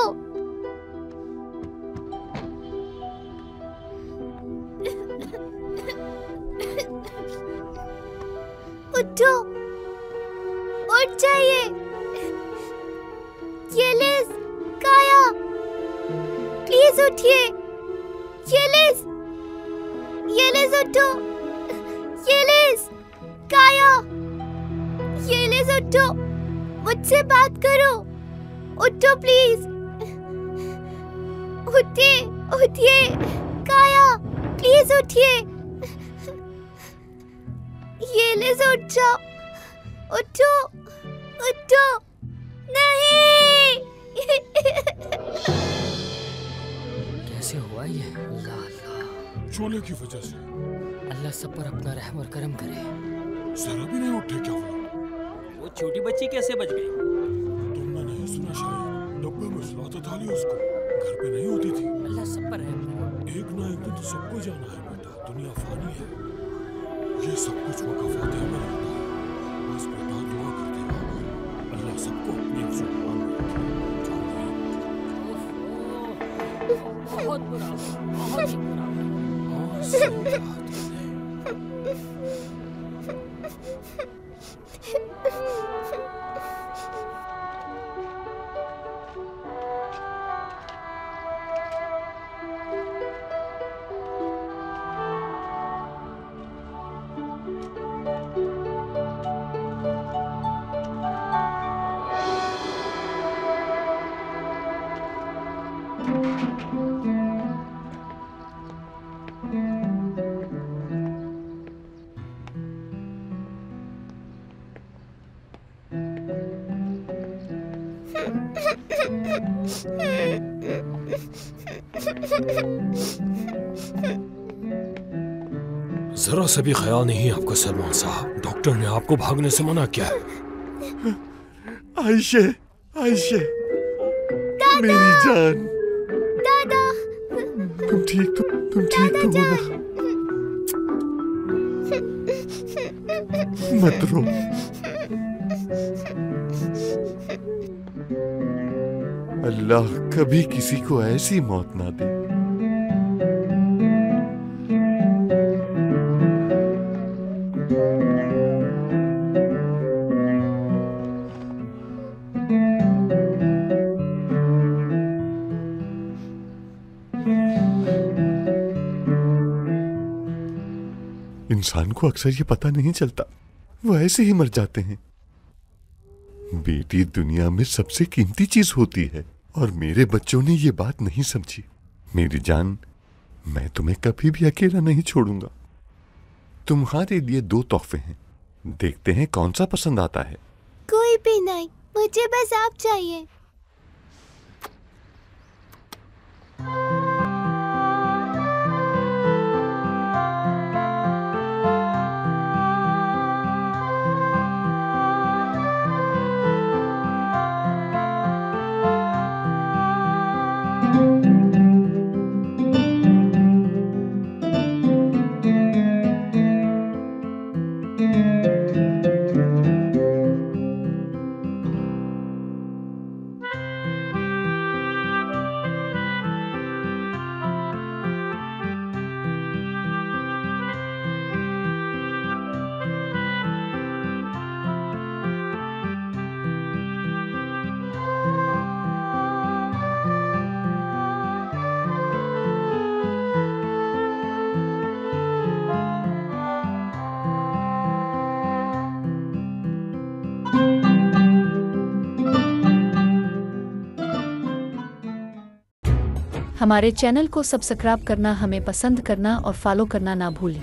उठो, उठ जाइए। येलिस, काया, प्लीज उठिए। येलिस, येलिस उठो। येलिस, काया, येलिस उठो, मुझसे बात करो। उठो प्लीज, उठिए, उठिए। काया, प्लीज उठिए। येलिस उठ जाओ, उठो, उठो। नहीं। कैसे हुआ ये? अल्लाह अल्लाह। शोले की वजह से। अल्लाह सब पर अपना रहम और करम करे। जरा भी नहीं उठे क्या हुआ? वो छोटी बच्ची कैसे बच गई? तुमने नहीं सुना शायद? डब्बे में सुलाता था नहीं उसको, घर पे नहीं होती थी। अल्लाह सब पर रहम करे। एक ना एक दिन तो सबको जाना है बेटा, दुनिया फानी है। ये सब कुछ वक़फ़ात में होता है। बस बेटा दुआ करते रहो, अल्लाह सबको अपनी ज़ुबान में रखे। बहुत बुरा, बहुत ही बुरा। हाँ, सही बात है। जरा सा भी ख्याल नहीं आपका सलमान साहब। डॉक्टर ने आपको भागने से मना किया है। आयशे, आयशे, मेरी जान। दादा, तुम ठीक तो हो ना? मत रो। अल्लाह कभी किसी को ऐसी मौत ना दे। इंसान को अक्सर ये पता नहीं चलता, वो ऐसे ही मर जाते हैं। बेटी दुनिया में सबसे कीमती चीज होती है और मेरे बच्चों ने ये बात नहीं समझी। मेरी जान, मैं तुम्हें कभी भी अकेला नहीं छोड़ूंगा। तुम्हारे लिए 2 तोहफे हैं, देखते हैं कौन सा पसंद आता है। कोई भी नहीं, मुझे बस आप चाहिए। हमारे चैनल को सब्सक्राइब करना, हमें पसंद करना और फॉलो करना ना भूलें।